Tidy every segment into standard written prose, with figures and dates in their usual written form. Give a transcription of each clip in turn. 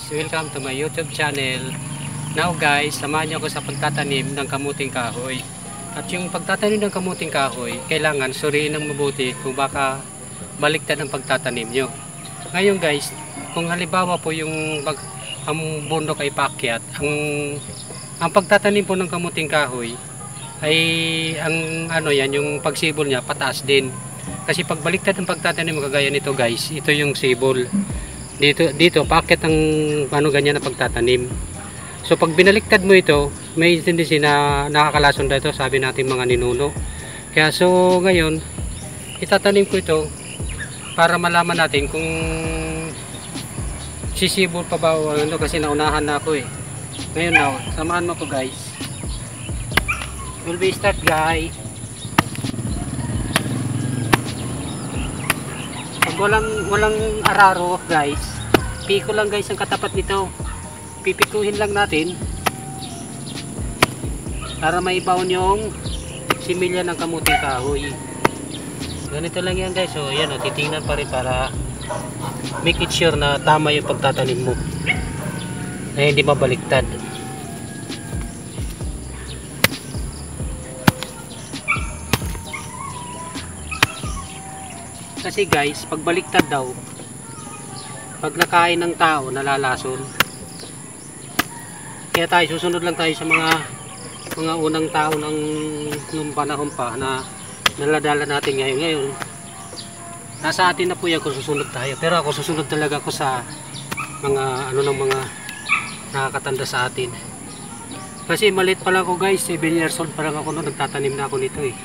welcome to my YouTube channel. Now guys, samahan niyo ako sa pagtatanim ng kamuting kahoy. At yung pagtatanim ng kamuting kahoy, kailangan suriin ng mabuti kung baka baliktad ang pagtatanim nyo. Ngayon guys, kung halimbawa po ang bundok ay paakyat, ang pagtatanim po ng kamuting kahoy ay yung pagsibol niya pataas din. Kasi pag baliktad ang pagtatanim mo kagaya nito guys, ito yung sibol. Dito paakyat ang ganyan na pagtatanim. So pag binaliktad mo ito, may tendency na nakakalason dito, sabi natin mga ninuno. Kaya so ngayon, itatanim ko ito para malaman natin kung sisibol pa ba o ano, kasi naunahan na ako eh. Ngayon now, samahan mo ko guys. Will be start guys. Walang araro guys, piko lang guys ang katapat nito. Pipikuhin lang natin para maibaon yung similya ng kamuting kahoy. Ganito lang yan guys. So yan o, titingnan pa rin para make it sure na tama yung pagtatanim mo, na hindi mabaliktad. Kasi guys, pag baliktad daw, pag nakain ng tao, nalalason. Kaya tayo, susunod lang tayo sa mga unang tao nung panahon pa na naladala natin ngayon. Ngayon, nasa atin na po yan kung susunod tayo. Pero ako susunod talaga ako sa mga mga nakakatanda sa atin. Kasi maliit pa lang ako guys, 7 years old pa lang ako noon, nagtatanim na ako nito eh.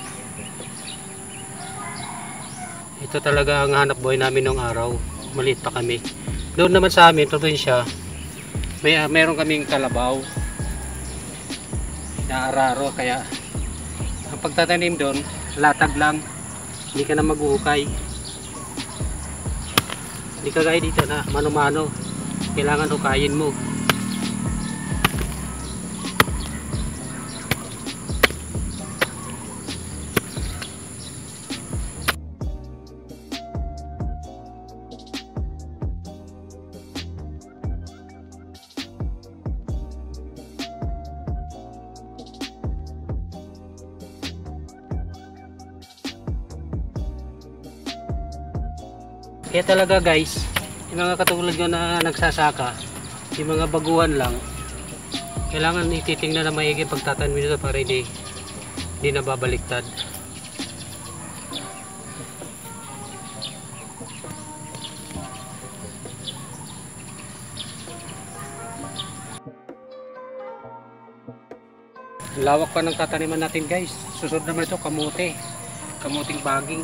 Ito talaga ang hanap buhay namin noong araw. Maliit pa kami. Doon naman sa amin, probinsya, meron kaming kalabaw na araro. Kaya ang pagtatanim doon, latag lang. Hindi ka na mag-uhukay. Hindi ka gaya dito na mano-mano. Kailangan hukayin mo. Kaya talaga guys, yung mga katulad ko na nagsasaka, yung mga baguhan lang, kailangan ititingnan na maigi pagtatanim nito para hindi nababaliktad. Lawak pa ng tataniman natin guys. Susunod naman ito, kamuting baging.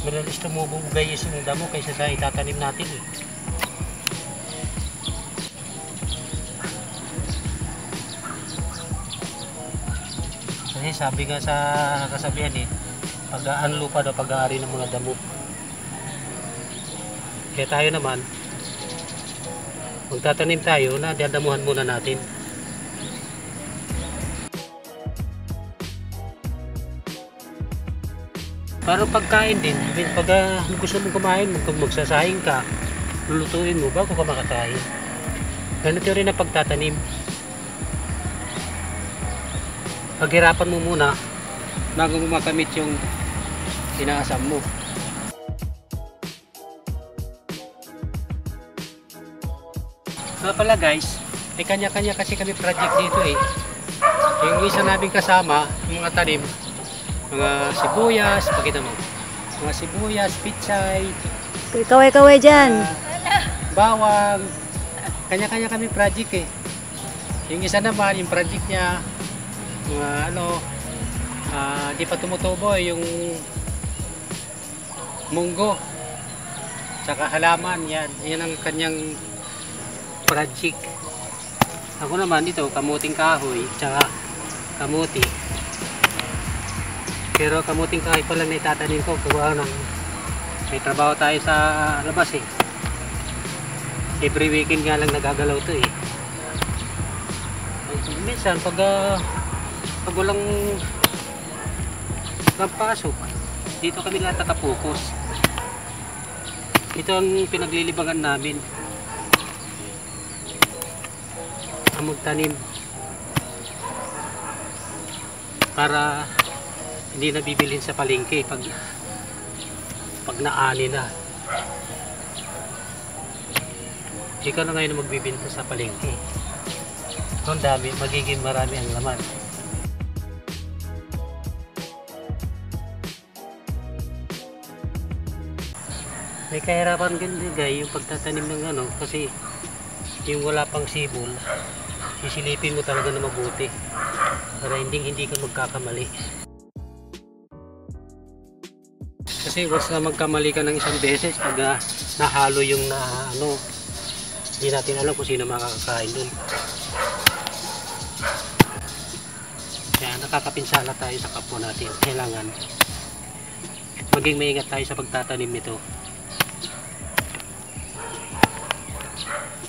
Madalis tumubugay yung sinunda mo kaysa sa itatanim natin eh. Kasi sabi nga sa kasabihan eh, pag-aanlo pa daw pag-aari ng mga damo. Kaya tayo naman, magtatanim tayo na dadamuhan muna natin. Para pagkain din, pag gusto mong kumain, magsasahing ka, lulutuin mo bago ka makakain. Ganito rin ang pagtatanim. Paghirapan mo muna bago mo makamit yung inaasam mo. Kaya pala guys, may kanya-kanya kasi kami project dito eh. Yung isa naming kasama, yung mga tanim, mga sibuyas, pakita mo. Mga sibuyas, pichay, kaway-kaway dyan. Bawang. Kanya-kanya kami project eh. Yung isa naman, yung project niya, di pa tumutubo yung munggo. Tsaka halaman, yan. Yan ang kanyang project. Ako naman dito, kamuting kahoy, tsaka kamuti. Pero kamuting kahoy pa lang na itatanim ko. Kuha ng may trabaho tayo sa labas eh. Every weekend nga lang nagagalaw to eh. Minsan pag walang pasok, dito kami lahat nakapokus. Ito ang pinaglilibangan namin. Ang magtanim. Para hindi na bibilhin sa palengke pag naani na. Ikaw na ngayon magbibinta sa palengke. Kung dami, magiging marami ang laman. May kahirapan din guys yung pagtatanim ng kasi yung wala pang sibol, sisilipin mo talaga na mabuti para hindi ka magkakamali. Kasi once na magkamali ka ng isang beses, pag nahalo yung hindi natin alam kung sino makakakain dun. Kaya nakakapinsala tayo sa kapwa natin. Kailangan maging maingat tayo sa pagtatanim nito.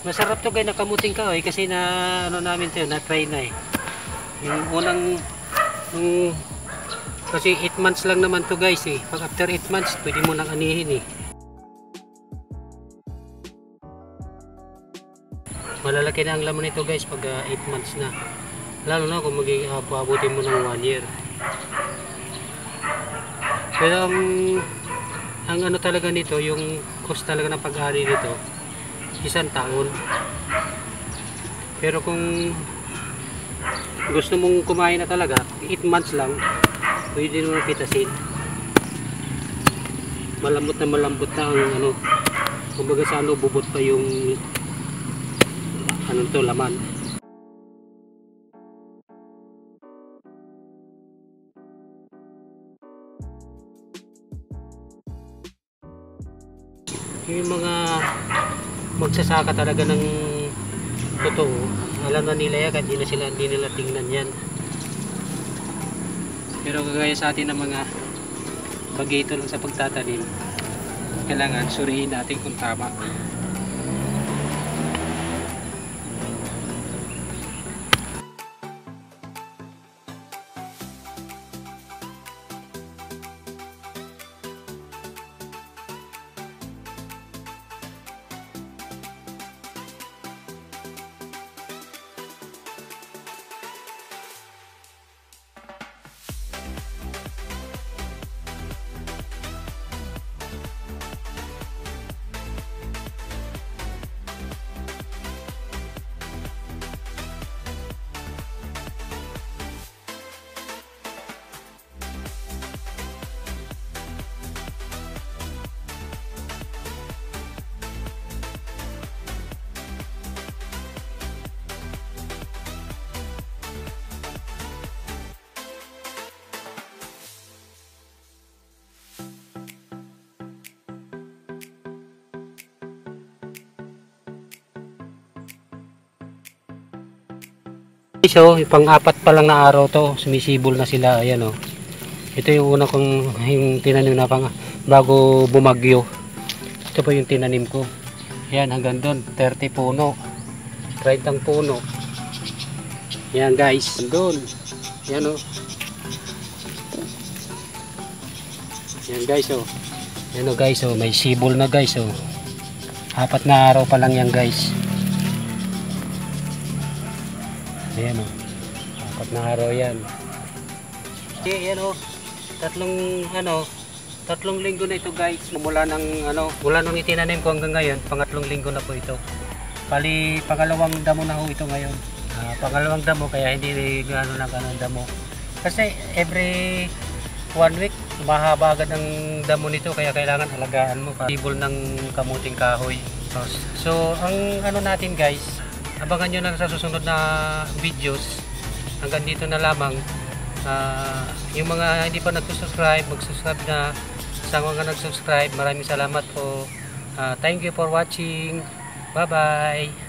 Masarap to guys, nakamuting kahoy kasi namin to, na-try na eh. Yung unang kasi 8 months lang naman to guys eh. Pag after 8 months, pwede mo nang anihin eh. Malalaki na ang laman nito guys pag 8 months na. Lalo na kung paabutin mo ng 1 year. Pero ang talaga nito, yung cost talaga ng pag-ari nito, 1 taon. Pero kung gusto mong kumain na talaga, 8 months lang, pwede mo pitasin. Malambot na ang kumbaga sa bubot pa yung laman. Yung mga magsasaka talaga ng totoo, alam na nila yan, hindi nila tingnan yan. Pero kagaya sa atin ng mga bagito lang sa pagtatanim, kailangan suriin natin kung tama. So, pang-apat pa lang na araw to, sumisibol na sila. Ayan Ito yung una kong tinanim na bago bumagyo. Ito po yung tinanim ko. Ayan, hanggang doon, 30 puno. 30 puno. Ayan guys, doon. Ayan Ayan guys Ayan guys may sibol na guys 4 na araw pa lang yan guys. Ayan 4 na araw yan. Ayan tatlong linggo na ito guys. Mula nung itinanim ko hanggang ngayon, pangatlong linggo na po ito. Bali, pangalawang damo na ho ito ngayon. Pangalawang damo, kaya hindi gano'n ng damo. Kasi every 1 week, mahaba agad ang damo nito, kaya kailangan alagaan mo. Sibol ng kamuting kahoy. So, ang natin guys, abangan nyo lang sa susunod na videos. Hanggang dito na lamang. Yung mga hindi pa nag-subscribe, mag-subscribe na. Sa mga nag-subscribe, maraming salamat po. Thank you for watching. Bye bye.